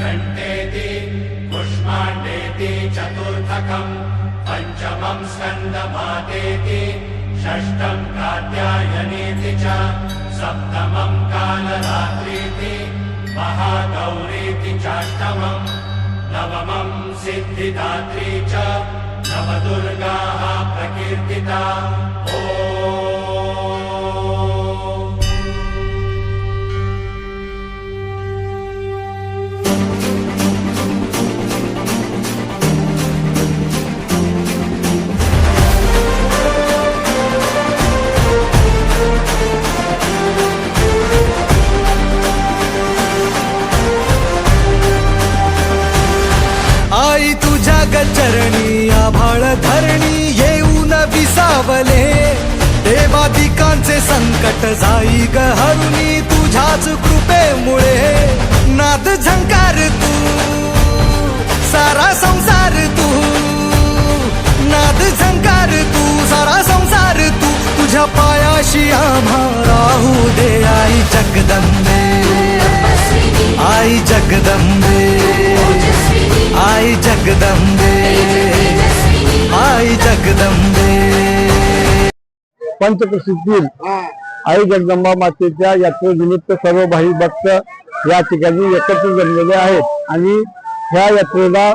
घण्टेति पुष्माण्डेति चतुर्थकम् पंचमं स्कन्दमातेति षष्ठं कात्यायनेति च सप्तमं कालरात्रीति महागौरीति चाष्टमं नवमं सिद्धिदात्री च नवदुर्गाः प्रकीर्तिता। आई तुझ्या गचरणी आभाळ धरणी येऊन विसावले, देवादिकांचे संकट जाई ग हरुणी तुझ्याच कृपेमुळे। नाद झंकार तू सारा संसार तू, नाद झंकार तू सारा संसार तू, तुझ्या पायाशी आम्हा राहू दे आई जगदंबे, आई जगदंबे, आई जगदंबे, आई जगदंबे। पंचक्रोशीतील आई जगदंबा मातेच्या यात्रेनिमित्त सर्व भाविक भक्त या ठिकाणी एकत्र जमलेले आहेत आणि ह्या यात्रेला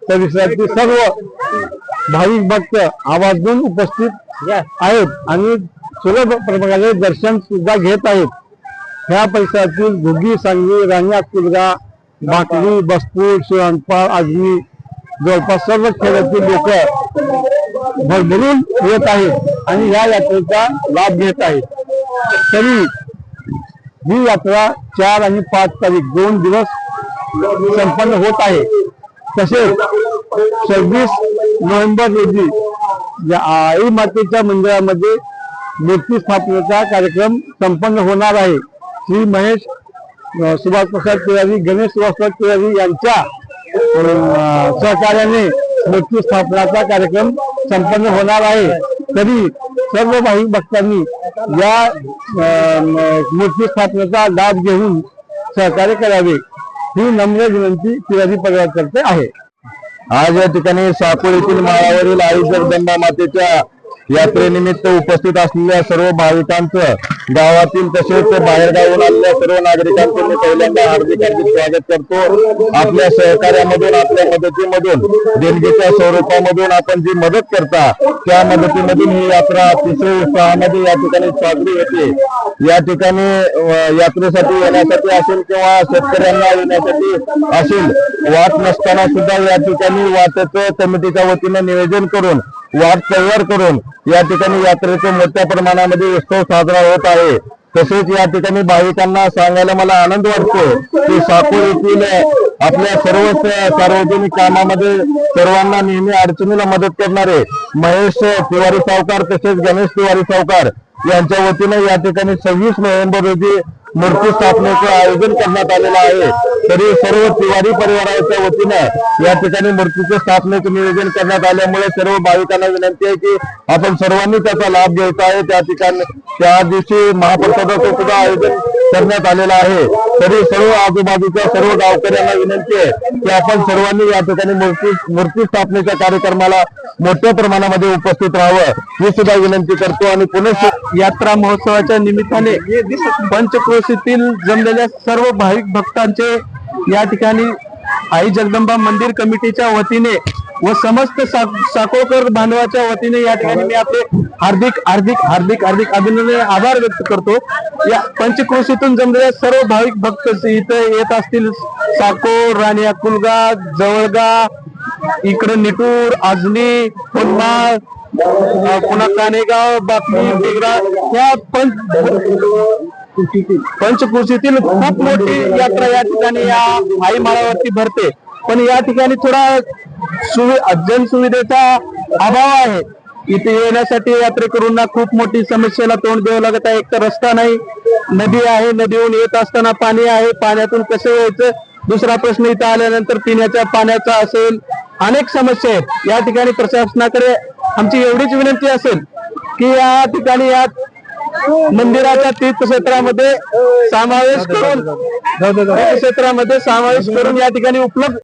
परिसरातील सर्व भाविक भक्त आवर्जून उपस्थित आहेत आणि सुलभ प्रकारे दर्शन सुद्धा घेत आहेत। ह्या परिसरातील घुगी, सांगली, रांगा, कुलगा, भाकरी, बसपूर, शिवणपाळ, आजमी जवळपास सर्व खेड्यातील लोक भरभरून येत आहेत आणि या यात्रेचा लाभ घेत आहेत। तरी ही यात्रा 4 आणि 5 तारीख 2 दिवस संपन्न होत आहे। तसेच 26 नोव्हेंबर रोजी या आई मातेच्या मंदिरामध्ये मूर्ती स्थापनेचा कार्यक्रम संपन्न होणार आहे। श्री महेश सुभाष प्रसाद तिवारी, गणेश सुभाष तिवारी यांच्या सहकार्याने मूर्ती स्थापनाचा कार्यक्रम संपन्न होणार आहे। तरी सर्व भाविक भक्तांनी या मूर्ती स्थापनेचा लाभ घेऊन सहकार्य करावे ही नम्र विनंती तिवारी परिवारातर्फे आहे। आज या ठिकाणी साकोळ येथील माळावरील आई जगदंबा मातेच्या यात्रेनिमित्त उपस्थित असलेल्या सर्व भाविकांचं, गावातील तसेच बाहेरगावून आलेल्या सर्व नागरिकांचं मी पहिल्यांदा हार्दिक स्वागत करतो। आपल्या सहकार्यामधून, आपल्या मदतीमधून, देणगीच्या स्वरूपामधून आपण जी मदत करता त्या मदतीमधून ही यात्रा अतिशय उत्साहामध्ये या ठिकाणी साजरी होते। या ठिकाणी यात्रेसाठी येण्यासाठी असेल किंवा शेतकऱ्यांना येण्यासाठी असेल, वाट नसताना सुद्धा या ठिकाणी वाटेचं कमिटीच्या वतीने नियोजन करून, वाट तयार करून या ठिकाणी यात्रेचा मोठ्या प्रमाणामध्ये उत्सव साजरा होत आहे। तसेच या ठिकाणी भाविकांना सांगायला मला आनंद वाटतो की साकोळ येथील आपल्या सर्व सार्वजनिक कामामध्ये सर्वांना नेहमी अडचणीला मदत करणारे महेश तिवारी सावकार तसेच गणेश तिवारी सावकार यांच्या वतीने या ठिकाणी 26 नोव्हेंबर रोजी मूर्ती स्थापनेचं आयोजन करण्यात आलेलं आहे। तरी सर्व तिवारी परिवाराच्या वतीने या ठिकाणी मूर्तीच्या स्थापनेचं नियोजन करण्यात आल्यामुळे सर्व भाविकांना विनंती आहे की आपण सर्वांनी त्याचा लाभ घ्यायचा आहे। त्या ठिकाणी त्या दिवशी महाप्रसादाचं सुद्धा आयोजन करण्यात आलेलं आहे। तरी सर्व आजूबाजूच्या सर्व गावकऱ्यांना विनंती आहे की आपण सर्वांनी या ठिकाणी मूर्ती स्थापनेच्या कार्यक्रमाला मोठ्या प्रमाणामध्ये उपस्थित राहावं ही सुद्धा विनंती करतो। आणि पुणे यात्रा महोत्सवाच्या निमित्ताने पंचक्रोशीतील जमलेल्या सर्व भाविक भक्तांचे या ठिकाणी आई जगदंबा मंदिर कमिटीच्या वतीने व समस्त साकोळकर बांधवाच्या वतीने या ठिकाणी मी आपले हार्दिक हार्दिक हार्दिक हार्दिक अभिनंदन आभार व्यक्त करतो। या पंचक्रोशीतून जमलेल्या सर्व भाविक भक्त इथे येत असतील, साकोळ, राणी, कुलगा, जवळगा, इकडे निटूर, आजनी, पुन्हा कानेगाव, बातमी, बेगरा, ह्या पंचक्रोशीतील खूप मोठी यात्रा या ठिकाणी या आई माळावरती भरते। पण या ठिकाणी थोडा जनसुविधेचा अभाव आहे। इथे येण्यासाठी यात्रेकरूंना खूप मोठी समस्येला तोंड द्यावं लागत आहे। एक तर रस्ता नाही, नदी आहे, नदीहून येत असताना पाणी आहे, पाण्यातून कसं यायचं। दुसरा प्रश्न इथं आल्यानंतर पिण्याच्या पाण्याचा असेल, अनेक समस्या आहेत। या ठिकाणी प्रशासनाकडे आमची एवढीच विनंती असेल की या ठिकाणी या मंदिराच्या तीर्थक्षेत्रामध्ये समावेश करून या ठिकाणी उपलब्ध